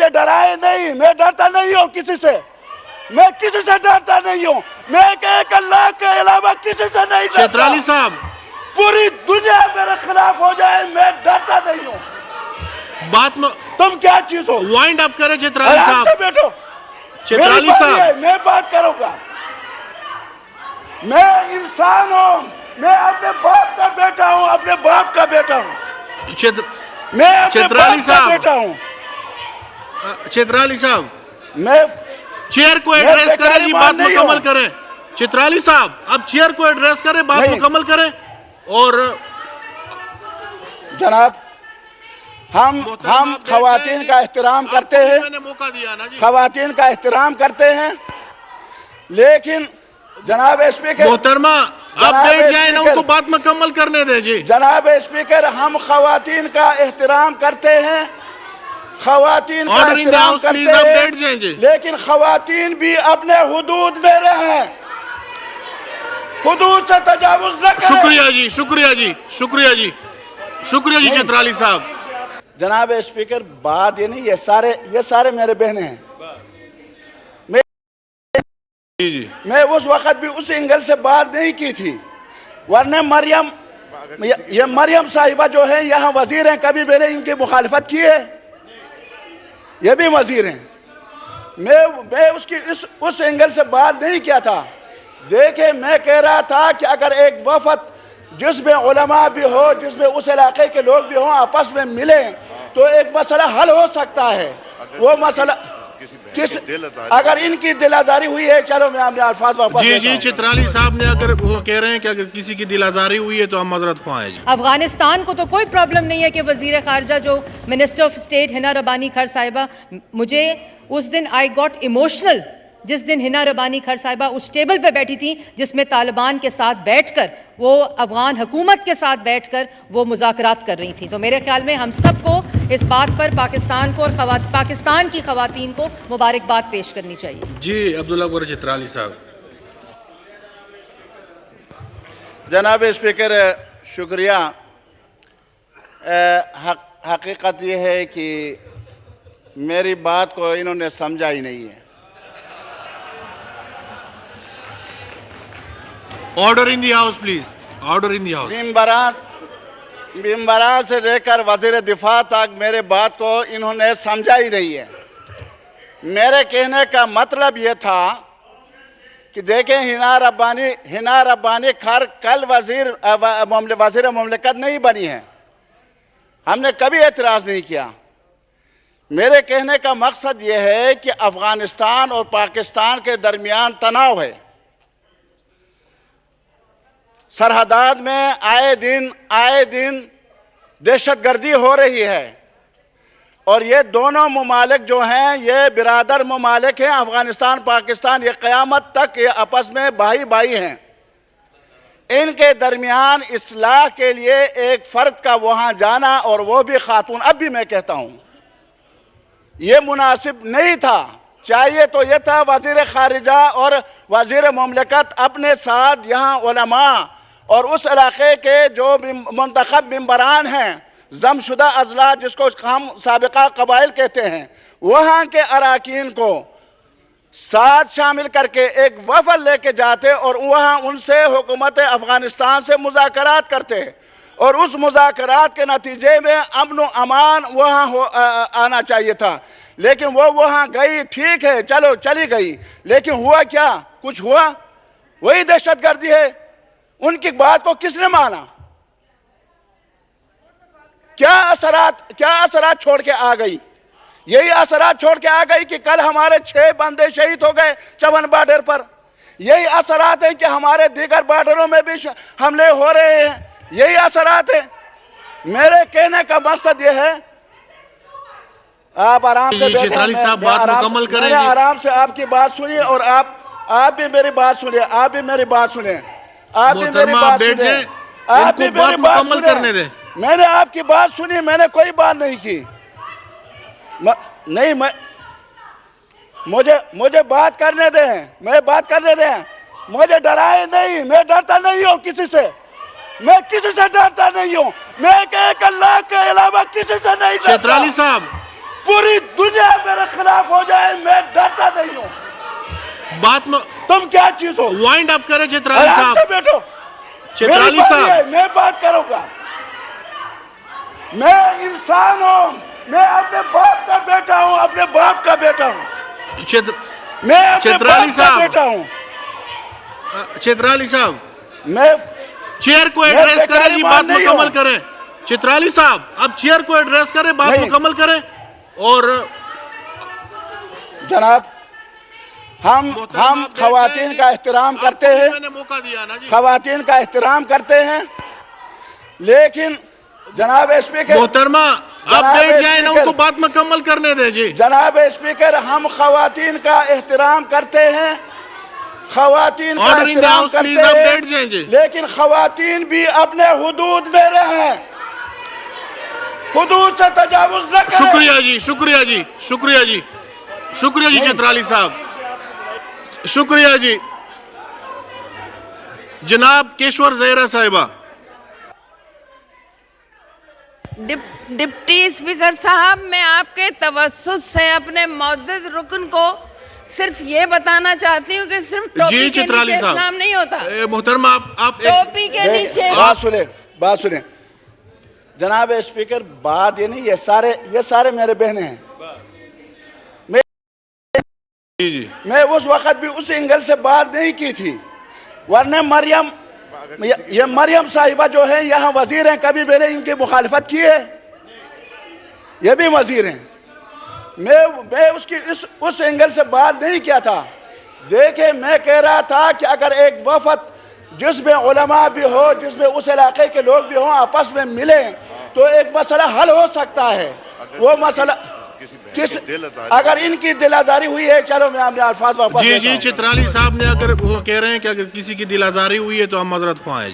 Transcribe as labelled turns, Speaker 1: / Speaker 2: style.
Speaker 1: مجھے ڈرائے نہیں، میں ڈرتا نہیں ہوں کسی سے، میں کسی سے ڈرتا نہیں ہوں، میں ایک اللہ کے علاوہ کسی سے نہیں ڈرتا۔
Speaker 2: چترالی صاحب
Speaker 1: پوری دنیا میرے خلاف ہو جائے میں ڈرتا نہیں ہوں۔
Speaker 2: بات
Speaker 1: تم کیا چیز ہو؟
Speaker 2: وائنڈ اپ کرے چترالی
Speaker 1: آرام
Speaker 2: صاحب۔
Speaker 1: سے بیٹھو،
Speaker 2: چترالی
Speaker 1: میری
Speaker 2: صاحب
Speaker 1: باری ہے، میں بات کروں گا۔ میں انسان ہوں، میں اپنے باپ کا بیٹا ہوں، اپنے باپ کا بیٹا ہوں، میں اپنے
Speaker 2: چترالی
Speaker 1: باپ کا
Speaker 2: صاحب،
Speaker 1: بیٹا ہوں۔
Speaker 2: چترالی صاحب
Speaker 1: میں
Speaker 2: چیئر کو ایڈریس کریں جی، بات مکمل کریں۔ چترالی صاحب اب چیئر کو ایڈریس کریں، بات مکمل کریں۔ اور
Speaker 1: جناب ہم خواتین کا احترام کرتے ہیں،
Speaker 2: میں نے موقع دیا نا جی۔
Speaker 1: خواتین کا احترام کرتے ہیں، لیکن جناب اسپیکر،
Speaker 2: محترمہ آپ بیٹھ جائیں نا، ان کو بات مکمل کرنے دیں جی۔
Speaker 1: جناب اسپیکر ہم خواتین کا احترام کرتے ہیں، خواتین کا احترام کرتے ہیں، لیکن خواتین بھی اپنے حدود میں رہیں، حدود سے تجاوز نہ کریں۔
Speaker 2: شکریہ جی، شکریہ جی، شکریہ جی، شکریہ جی چترالی صاحب۔
Speaker 1: جناب اسپیکر بات یہ نہیں، یہ سارے میرے بہنیں ہیں۔ میں اس وقت بھی اس اینگل سے بات نہیں کی تھی، ورنہ مریم صاحبہ جو ہے یہاں وزیر ہیں، کبھی میں نے ان کی مخالفت کی ہے؟ یہ بھی وزیر ہیں۔ میں اس اینگل سے بات نہیں کیا تھا۔ دیکھیں میں کہہ رہا تھا کہ اگر ایک وفد جس میں علماء بھی ہو، جس میں اس علاقے کے لوگ بھی ہوں، آپس میں ملیں تو ایک مسئلہ حل ہو سکتا ہے۔ وہ مسئلہ اگر ان کی دل آزاری ہوئی ہے، چلو میں اپنے الفاظ واپس لیتا ہوں۔
Speaker 2: جی چترالی صاحب نے اگر وہ کہہ رہے ہیں کہ اگر کسی کی دل آزاری ہوئی ہے تو ہم معذرت خواہ ہیں جی۔
Speaker 3: افغانستان کو تو کوئی پرابلم نہیں ہے کہ وزیر خارجہ جو منسٹر آف اسٹیٹ ہنا ربانی کھر صاحبہ، مجھے اس دن آئی گاٹ ایموشنل جس دن ہنا ربانی کھر صاحبہ اس ٹیبل پہ بیٹھی تھی جس میں طالبان کے ساتھ بیٹھ کر، وہ افغان حکومت کے ساتھ بیٹھ کر وہ مذاکرات کر رہی تھیں۔ تو میرے خیال میں ہم سب کو اس بات پر پاکستان کو اور پاکستان کی خواتین کو مبارکباد پیش کرنی چاہیے۔
Speaker 2: جی عبداللہ گور چترالی صاحب۔
Speaker 1: جناب اسپیکر شکریہ۔ حقیقت یہ ہے کہ میری بات کو انہوں نے سمجھا ہی نہیں ہے۔
Speaker 2: Order in the house please, order in the house.
Speaker 1: ممبران سے لے کر وزیر دفاع تک میرے بات کو انہوں نے سمجھا ہی نہیں ہے۔ میرے کہنے کا مطلب یہ تھا کہ دیکھیں ہنا ربانی کھر کل وزیر مملکت نہیں بنی ہے، ہم نے کبھی اعتراض نہیں کیا۔ میرے کہنے کا مقصد یہ ہے کہ افغانستان اور پاکستان کے درمیان تناؤ ہے، سرحدات میں آئے دن دہشت گردی ہو رہی ہے، اور یہ دونوں ممالک جو ہیں یہ برادر ممالک ہیں، افغانستان پاکستان، یہ قیامت تک یہ آپس میں بھائی ہیں۔ ان کے درمیان اصلاح کے لیے ایک فرد کا وہاں جانا، اور وہ بھی خاتون، اب بھی میں کہتا ہوں یہ مناسب نہیں تھا۔ چاہیے تو یہ تھا وزیر خارجہ اور وزیر مملکت اپنے ساتھ یہاں علماء اور اس علاقے کے جو منتخب ممبران ہیں، ضم شدہ اضلاع جس کو ہم سابقہ قبائل کہتے ہیں، وہاں کے اراکین کو ساتھ شامل کر کے ایک وفد لے کے جاتے اور وہاں ان سے حکومت افغانستان سے مذاکرات کرتے، اور اس مذاکرات کے نتیجے میں امن و امان وہاں آنا چاہیے تھا۔ لیکن وہ وہاں گئی، ٹھیک ہے چلو چلی گئی، لیکن ہوا کیا؟ کچھ ہوا؟ وہی دہشت گردی ہے۔ ان کی بات کو کس نے مانا؟ کیا اثرات چھوڑ کے آ گئی؟ یہی اثرات چھوڑ کے آ گئی کہ کل ہمارے 6 بندے شہید ہو گئے چمن بارڈر پر۔ یہی اثرات ہیں کہ ہمارے دیگر بارڈروں میں بھی حملے ہو رہے ہیں۔ یہی اثرات ہیں۔ میرے کہنے کا مقصد یہ ہے، آپ آرام سے بیٹھیں، میں نے آرام سے آپ کی بات سنی، اور آپ بھی میری بات سنیں، آپ بھی میری بات سنیں، آپ بھی میری بات سنیں، آپ بھی میری بات سنیں۔ میں نے آپ کی بات سنی، میں نے کوئی بات نہیں کی۔ نہیں، مجھے بات کرنے دیں، میں بات کرنے دیں۔ مجھے ڈرائے نہیں، میں ڈرتا نہیں ہوں کسی سے، میں کسی سے ڈرتا نہیں ہوں، میں ایک اللہ کے علاوہ کسی سے نہیں ڈرتا۔
Speaker 2: چترالی صاحب
Speaker 1: پوری دنیا میرے
Speaker 2: بات میں
Speaker 1: تم کیا چیز ہو؟
Speaker 2: وائنڈ اپ کرے چترالی
Speaker 1: آرام
Speaker 2: صاحب.
Speaker 1: سے بیٹھو.
Speaker 2: چترالی
Speaker 1: میری باری
Speaker 2: صاحب
Speaker 1: ہے، میں بات کروں گا. میں انسان ہوں، میں اپنے باپ کا بیٹا ہوں، اپنے باپ کا بیٹا ہوں. میں اپنے
Speaker 2: چترالی
Speaker 1: باپ کا
Speaker 2: صاحب.
Speaker 1: بیٹا ہوں.
Speaker 2: چترالی صاحب
Speaker 1: میں
Speaker 2: چیئر کو
Speaker 1: میں
Speaker 2: ایڈریس کریں
Speaker 1: بیکاری
Speaker 2: جی،
Speaker 1: مان
Speaker 2: بات
Speaker 1: نہیں
Speaker 2: مکمل
Speaker 1: ہوں.
Speaker 2: کریں. چترالی صاحب اب چیئر کو ایڈریس کریں، بات
Speaker 1: نہیں.
Speaker 2: مکمل کریں. اور
Speaker 1: جناب ہم خواتین کا احترام کرتے ہیں،
Speaker 2: میں نے موقع دیا نا جی.
Speaker 1: خواتین کا احترام کرتے ہیں، لیکن جناب اسپیکر،
Speaker 2: محترمہ آپ
Speaker 1: جناب
Speaker 2: بیٹھ جائیں نا، ان
Speaker 1: اسپیکر،
Speaker 2: کو بات مکمل کرنے دیں جی.
Speaker 1: جناب اسپیکر، ہم خواتین کا احترام کرتے ہیں، خواتین کا
Speaker 2: Order in the
Speaker 1: احترام
Speaker 2: house, please,
Speaker 1: کرتے
Speaker 2: آپ
Speaker 1: ہیں،
Speaker 2: بیٹھ جائیں جی.
Speaker 1: لیکن خواتین بھی اپنے حدود میں رہیں، حدود سے تجاوز نہ کریں.
Speaker 2: شکریہ جی، شکریہ جی، شکریہ جی، شکریہ جی چترالی صاحب، شکریہ جی. جناب کیشور زہرا صاحبہ.
Speaker 4: ڈپٹی اسپیکر صاحب، میں آپ کے توسط سے اپنے معزز رکن کو صرف یہ بتانا چاہتی ہوں کہ صرف ٹوپی
Speaker 2: جی
Speaker 4: کے
Speaker 2: چترالی
Speaker 4: نیچے
Speaker 2: صاحب،
Speaker 4: اسلام نہیں ہوتا.
Speaker 2: محترمہ آپ
Speaker 4: ٹوپی کے نیچے
Speaker 1: بات سنیں جناب اسپیکر، بات یہ نہیں، یہ سارے میرے بہنیں ہیں.
Speaker 2: جی
Speaker 1: میں اس وقت بھی اس اینگل سے بات نہیں کی تھی، ورنہ مریم صاحبہ جو ہے یہاں وزیر ہیں، کبھی میں نے ان کی مخالفت کی ہے؟ یہ بھی وزیر ہیں. میں اس اینگل سے بات نہیں کیا تھا. دیکھیں، میں کہہ رہا تھا کہ اگر ایک وفد جس میں علماء بھی ہو، جس میں اس علاقے کے لوگ بھی ہوں، آپس میں ملیں تو ایک مسئلہ حل ہو سکتا ہے. وہ مسئلہ اگر ان کی دل آزاری ہوئی ہے، چلو میں اپنے الفاظ واپس
Speaker 2: جی
Speaker 1: لیتا
Speaker 2: جی
Speaker 1: ہوں.
Speaker 2: چترالی صاحب نے اگر وہ کہہ رہے ہیں کہ اگر کسی کی دل آزاری ہوئی ہے تو ہم معذرت خواہ ہیں.